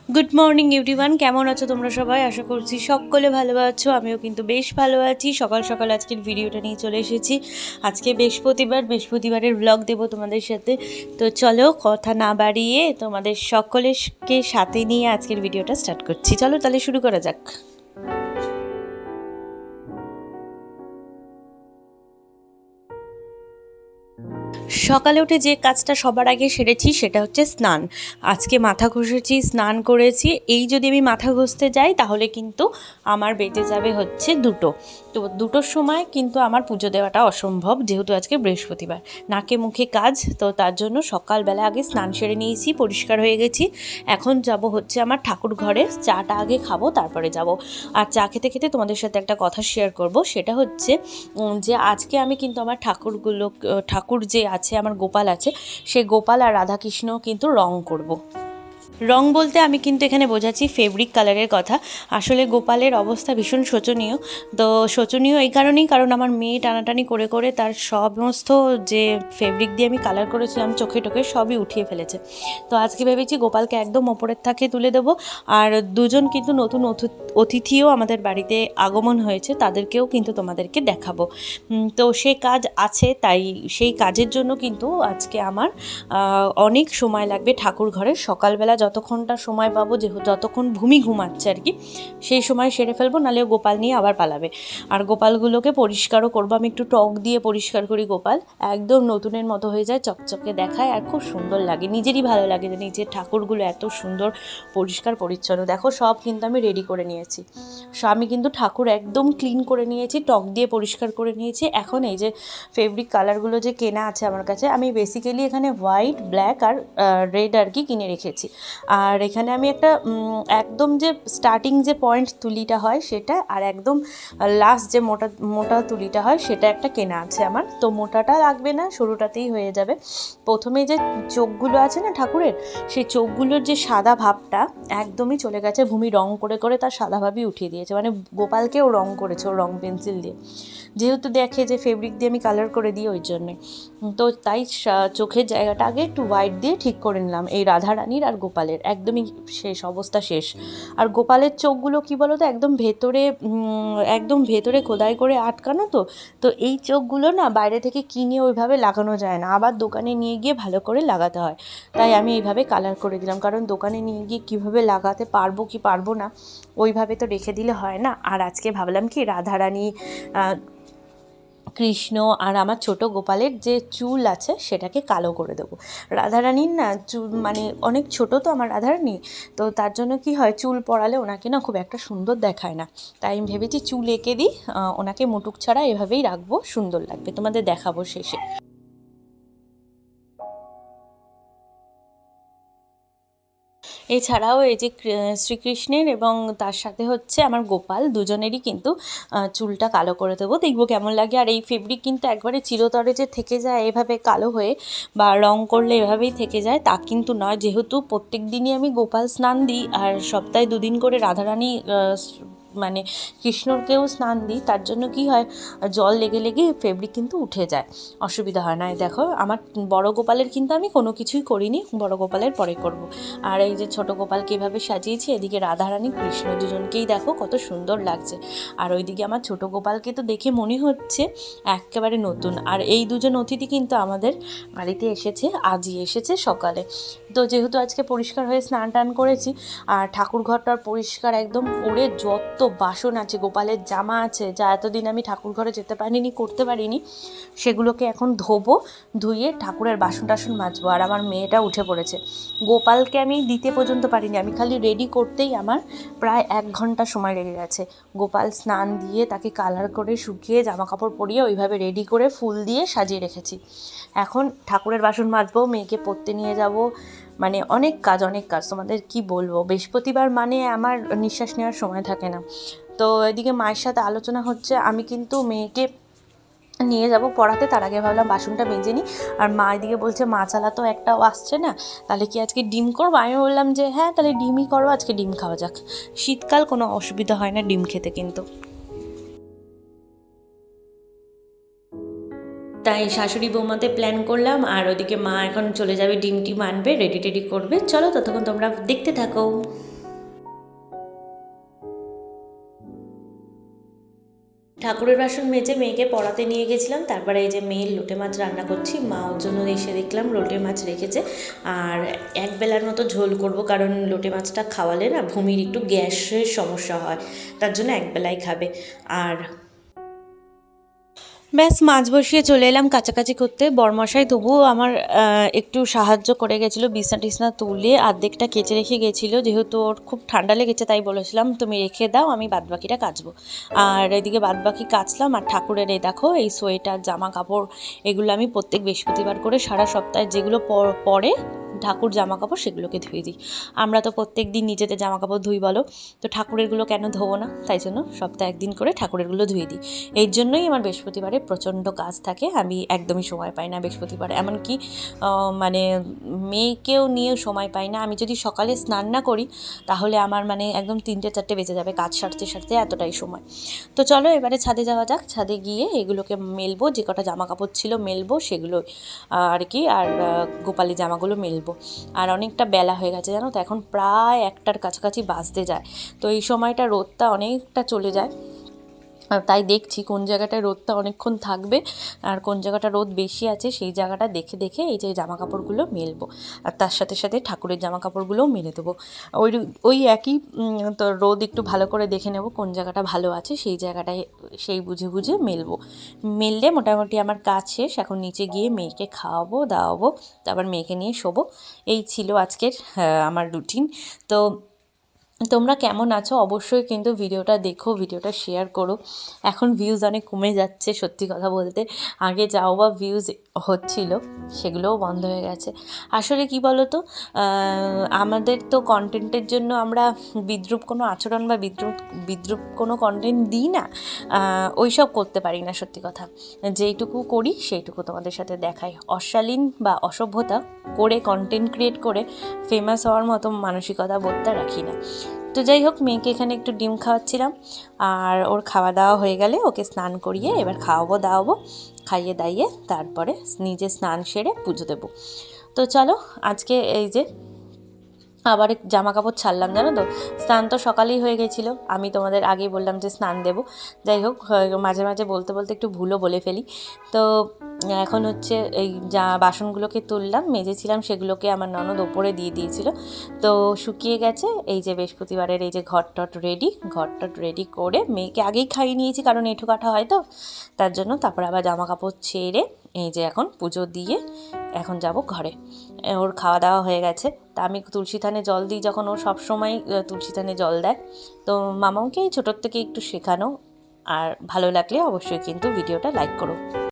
Good morning everyone, কেমন আছো তোমরা সবাই? আশা করছি সকলে ভালো আছো। আমিও কিন্তু বেশ ভালো আছি। সকাল সকাল আজকের ভিডিওটা নিয়ে চলে এসেছি। আজকে বৃহস্পতিবারের ব্লগ দেবো তোমাদের সাথে। তো চলো কথা না বাড়িয়ে তোমাদের সকলকে সাথে নিয়ে আজকের ভিডিওটা স্টার্ট করছি। চলো তাহলে শুরু করা যাক। সকালে উঠে যে কাজটা সবার আগে সেরেছি সেটা হচ্ছে স্নান। আজকে মাথা ঘষেছি, স্নান করেছি। এই যদি আমি মাথা ঘষতে যাই তাহলে কিন্তু আমার বেঁচে যাবে হচ্ছে 2টো। তো 2টোর সময় কিন্তু আমার পুজো দেওয়াটা অসম্ভব, যেহেতু আজকে বৃহস্পতিবার। নাকে মুখে কাজ, তো তার জন্য সকালবেলা আগে স্নান সেরে নিয়েছি, পরিষ্কার হয়ে গেছি। এখন যাব হচ্ছে আমার ঠাকুর ঘরে, চাটা আগে খাবো তারপরে যাব। আর চা খেতে খেতে তোমাদের সাথে একটা কথা শেয়ার করব, সেটা হচ্ছে যে আজকে আমি কিন্তু আমার ঠাকুর যে আছে, আমার গোপাল আছে, সেই গোপাল আর রাধাকৃষ্ণ কিন্তু রং করব। রং বলতে আমি কিন্তু এখানে বোঝাচ্ছি ফেব্রিক কালারের কথা। আসলে গোপালের অবস্থা ভীষণ শোচনীয়। তো শোচনীয় এই কারণেই, কারণ আমার মেয়ে টানাটানি করে করে তার সমস্ত যে ফেব্রিক দিয়ে আমি কালার করেছিলাম চোখে টোকে সবই উঠিয়ে ফেলেছে। তো আজকে ভেবেছি গোপালকে একদম ওপরের থাকে তুলে দেবো। আর দুজন কিন্তু নতুন অতিথিও আমাদের বাড়িতে আগমন হয়েছে, তাদেরকেও কিন্তু তোমাদেরকে দেখাবো। তো সে কাজ আছে, তাই সেই কাজের জন্য কিন্তু আজকে আমার অনেক সময় লাগবে ঠাকুর ঘরে। সকালবেলা যতক্ষণটা সময় পাবো, যতক্ষণ ভূমি ঘুমাচ্ছে আর কি, সেই সময় সেরে ফেলবো, নাহলে গোপাল নিয়ে আবার পালাবে। আর গোপালগুলোকে পরিষ্কারও করবো। আমি একটু টক দিয়ে পরিষ্কার করি গোপাল, একদম নতুনের মতো হয়ে যায়, চকচকে দেখায় আর খুব সুন্দর লাগে। নিজেরই ভালো লাগে যে নিজের ঠাকুরগুলো এত সুন্দর পরিষ্কার পরিচ্ছন্ন। দেখো সব কিন্তু আমি রেডি করে নিয়েছি। আমি কিন্তু ঠাকুর একদম ক্লিন করে নিয়েছি, টক দিয়ে পরিষ্কার করে নিয়েছি। এখন এই যে ফেব্রিক কালারগুলো যে কেনা আছে আমার কাছে, আমি বেসিক্যালি এখানে হোয়াইট, ব্ল্যাক আর রেড আর কি কিনে রেখেছি। আর এখানে আমি একটা একদম যে স্টার্টিং যে পয়েন্ট তুলিটা হয় সেটা, আর একদম লাস্ট যে মোটা মোটা তুলিটা হয় সেটা একটা কেনা আছে আমার। তো মোটাটা লাগবে না, সরুটাতেই হয়ে যাবে। প্রথমে যে চোখগুলো আছে না ঠাকুরের, সেই চোখগুলোর যে সাদা ভাবটা একদমই চলে গেছে। ভূমি রং করে করে তার সাদা ভাবই উঠিয়ে দিয়েছে, মানে গোপালকেও রং করেছে ও রং পেন্সিল দিয়ে, যেহেতু দেখে যে ফেব্রিক দিয়ে আমি কালার করে দিই ওই জন্যে। তো তাই চোখের জায়গাটা আগে একটু হোয়াইট দিয়ে ঠিক করে নিলাম। এই রাধারানীর আর গোপালের একদমই শেষ অবস্থা শেষ। আর গোপালের চোখগুলো কি বলো তো, একদম ভেতরে খোদাই করে আটকানো। তো এই চোখগুলো না বাইরে থেকে কিনে ওইভাবে লাগানো যায় না, আবার দোকানে নিয়ে গিয়ে ভালো করে লাগাতে হয়। তাই আমি এইভাবে কালার করে দিলাম, কারণ দোকানে নিয়ে গিয়ে কীভাবে লাগাতে পারবো কি পারবো না ওইভাবে তো রেখে দিলে হয় না। আর আজকে ভাবলাম কি রাধারানী, কৃষ্ণ আর আমার ছোট গোপালের যে চুল আছে সেটাকে কালো করে দেবো। রাধারানীর না চুল মানে অনেক ছোট, তো আমার রাধারানী, তো তার জন্য কি হয়, চুল পড়ালে ওনাকে না খুব একটা সুন্দর দেখায় না। তাই আমি ভেবেছি চুল এঁকে দিই, ওনাকে মুটুক ছাড়া এভাবেই রাখবো, সুন্দর লাগবে, তোমাদের দেখাবো শেষে। এছাড়াও এই যে শ্রীকৃষ্ণের এবং তার সাথে হচ্ছে আমার গোপাল, দুজনেরই কিন্তু চুলটা কালো করে দেবো, দেখবো কেমন লাগে। আর এই ফেব্রিক কিন্তু একবারে চিরতরে যে থেকে যায় এভাবে কালো হয়ে, বা রং করলে এভাবেই থেকে যায় তা কিন্তু নয়। যেহেতু প্রত্যেক দিনই আমি গোপাল স্নান দিই, আর সপ্তাহে 2 দিন করে রাধারানী মানে কৃষ্ণকেও স্নান দিই, তার জন্য কি হয়, জল লেগে লেগে ফেব্রিক কিন্তু উঠে যায়, অসুবিধা হয় না। দেখো আমার বড় গোপালের কিন্তু আমি কোনো কিছুই করিনি, বড় গোপালের পরে করব। আর এই যে ছোট গোপালকে এভাবে সাজিয়েছি, এদিকে রাধারানী কৃষ্ণ দুজনকেই দেখো কত সুন্দর লাগছে। আর ওইদিকে আমার ছোট গোপালকে তো দেখে মনে হচ্ছে একেবারে নতুন। আর এই দুজন অতিথি কিন্তু আমাদের বাড়িতে এসেছে, আজই এসেছে সকালে। তো যেহেতু আজকে পরিষ্কার হয়ে স্নান টান করেছি, আর ঠাকুর ঘরটার পরিষ্কার একদম করে, যত বাসন আছে, গোপালের জামা আছে যা এতদিন আমি ঠাকুর ঘরে যেতে পারিনি, করতে পারিনি, সেগুলোকে এখন ধোবো, ধুয়ে ঠাকুরের বাসন টাসন মাজবো। আর আমার মেয়েটা উঠে পড়েছে। গোপালকে আমি দিতে পর্যন্ত পারিনি, আমি খালি রেডি করতেই আমার প্রায় 1 ঘন্টা সময় লেগে গেছে। গোপাল স্নান দিয়ে তাকে কালার করে শুকিয়ে জামা কাপড় পরিয়ে ওইভাবে রেডি করে ফুল দিয়ে সাজিয়ে রেখেছি। এখন ঠাকুরের বাসন মাজবো, মেয়েকে পড়তে নিয়ে যাব, মানে অনেক কাজ তোমাদের কি বলবো। বৃহস্পতিবার মানে আমার নিঃশ্বাস নেওয়ার সময় থাকে না। তো এদিকে মায়ের সাথে আলোচনা হচ্ছে, আমি কিন্তু মেয়েকে নিয়ে যাব পড়াতে, তার আগে ভাবলাম বাসনটা মেজে নিই। আর মা এদিকে বলছে মা চালা তো একটাও আসছে না, তাহলে কি আজকে ডিম করবো? আমি বললাম যে হ্যাঁ তাহলে ডিমই করো, আজকে ডিম খাওয়া যাক, শীতকাল, কোনো অসুবিধা হয় না ডিম খেতে কিন্তু। তাই শাশুড়ি বৌমাতে প্ল্যান করলাম, আর ওদিকে মা এখন চলে যাবে ডিম টিম আনবে, রেডি টেডি করবে। চলো ততক্ষণ তোমরা দেখতে থাকো। ঠাকুরের বাসন মেজে মেয়েকে পড়াতে নিয়ে গেছিলাম, তারপরে এই যে মেয়ের লোটে মাছ রান্না করছি। মা ওর জন্য এসে দেখলাম লোটে মাছ রেখেছে, আর এক বেলার মতো ঝোল করব, কারণ লোটে মাছটা খাওয়ালে না ভূমির একটু গ্যাসের সমস্যা হয়, তার জন্য এক বেলাই খাবে। আর ব্যাস মাছ বসিয়ে চলে এলাম কাছাকাছি করতে। বরমশাই তবুও আমার একটু সাহায্য করে গেছিলো, বিছনা টিছনা তুলে অর্ধেকটা কেচে রেখে গেছিলো, যেহেতু ওর খুব ঠান্ডা লেগেছে তাই বলেছিলাম তুমি রেখে দাও, আমি বাদবাকিটা কাচবো। আর এদিকে বাদবাকি কাচলাম। আর ঠাকুরের এই দেখো এই সোয়েটার জামা কাপড় এগুলো আমি প্রত্যেক বৃহস্পতিবার করে সারা সপ্তাহে যেগুলো পরে ঠাকুর জামা কাপড় সেগুলোকে ধুয়ে দিই। আমরা তো প্রত্যেক দিন নিজেদের জামা কাপড় ধুই বলো, তো ঠাকুরেরগুলো কেন ধোবো না, তাই জন্য সপ্তাহে একদিন করে ঠাকুরেরগুলো ধুয়ে দিই। এই জন্যই আমার বৃহস্পতিবারে প্রচণ্ড কাজ থাকে, আমি একদমই সময় পাই না বৃহস্পতিবারে, এমনকি মানে মেয়েকেও নিয়ে সময় পাই না। আমি যদি সকালে স্নান না করি তাহলে আমার মানে একদম 3-4 বেজে যাবে কাজ সারতে সারতে, এতটাই সময়। তো চলো এবারে ছাদে যাওয়া যাক। ছাদে গিয়ে এগুলোকে মেলবো, যে কটা জামা কাপড় ছিল মেলবো সেগুলো আর কি, আর গোপালের জামাগুলো মেলবো। আর অনেকটা বেলা হয়ে গেছে জানো তো, এখন প্রায় 1টার কাছাকাছি বাজতে যায়। তো এই সময়টা রোদটা অনেকটা চলে যায়, তাই দেখছি কোন জায়গাটায় রোদটা অনেকক্ষণ থাকবে আর কোন জায়গাটা রোদ বেশি আছে, সেই জায়গাটা দেখে দেখে এই যে জামা কাপড়গুলো মেলবো। আর তার সাথে সাথে ঠাকুরের জামা কাপড়গুলোও মেলে দেবো। ওই একই তো রোদ একটু ভালো করে দেখে নেব কোন জায়গাটা ভালো আছে, সেই জায়গাটায় সেই বুঝে বুঝে মেলবো। মেললে মোটামুটি আমার কাজ শেষ। এখন নিচে গিয়ে মেয়েকে খাওয়াবো দাওয়াবো, তারপর মেয়েকে নিয়ে শোবো। এই ছিল আজকের আমার রুটিন। তো তোমরা কেমন আছো অবশ্যই কিন্তু ভিডিওটা দেখো, ভিডিওটা শেয়ার করো। এখন ভিউজ অনেক কমে যাচ্ছে সত্যি কথা বলতে, আগে যাও বা ভিউজ হচ্ছিল সেগুলোও বন্ধ হয়ে গেছে। আসলে কি বলো তো, আমাদের তো কন্টেন্টের জন্য আমরা বিদ্রূপ কোনো আচরণ বা বিদ্রূপ কোনো কন্টেন্ট দিই না, ওই সব করতে পারি না সত্যি কথা। যেইটুকু করি সেইটুকু তোমাদের সাথে দেখাই। অশালীন বা অসভ্যতা করে কন্টেন্ট ক্রিয়েট করে ফেমাস হওয়ার মতো মানসিকতা বোধটা রাখি না। তো যাই হোক, মেয়েকে এখানে একটু ডিম খাওয়াচ্ছিলাম, আর ওর খাওয়া দাওয়া হয়ে গেলে ওকে স্নান করিয়ে এবার খাওয়াবো দাওয়াবো, খাইয়ে দাইয়ে তারপরে নিজে স্নান সেরে পুজো দেবো। তো চলো আজকে এই যে আবার জামা কাপড় ছাড়লাম জানো তো, স্নান তো সকালেই হয়ে গেছিলো, আমি তোমাদের আগেই বললাম যে স্নান দেবো। যাই হোক, মাঝে মাঝে বলতে বলতে একটু ভুলও বলে ফেলি। তো এখন হচ্ছে এই বাসনগুলোকে তুললাম, মেজেছিলাম সেগুলোকে আমার ননদ ওপরে দিয়ে দিয়েছিল, তো শুকিয়ে গেছে। এই যে বৃহস্পতিবারের এই যে ঘর টট রেডি করে মেয়েকে আগেই খাইয়ে নিয়েছি, কারণ এঁঠো কাঠা হয় তো তার জন্য। তারপর আবার জামা কাপড় ছেড়ে এই যে এখন পুজো দিয়ে এখন যাব ঘরে। ওর খাওয়া দাওয়া হয়ে গেছে, তা আমি তুলসী থানে জল দিই যখন, ও সবসময় তুলসী থানে জল দেয়। তো মামাকে ছোটোর থেকে একটু শেখানো। আর ভালো লাগলে অবশ্যই কিন্তু ভিডিওটা লাইক করো।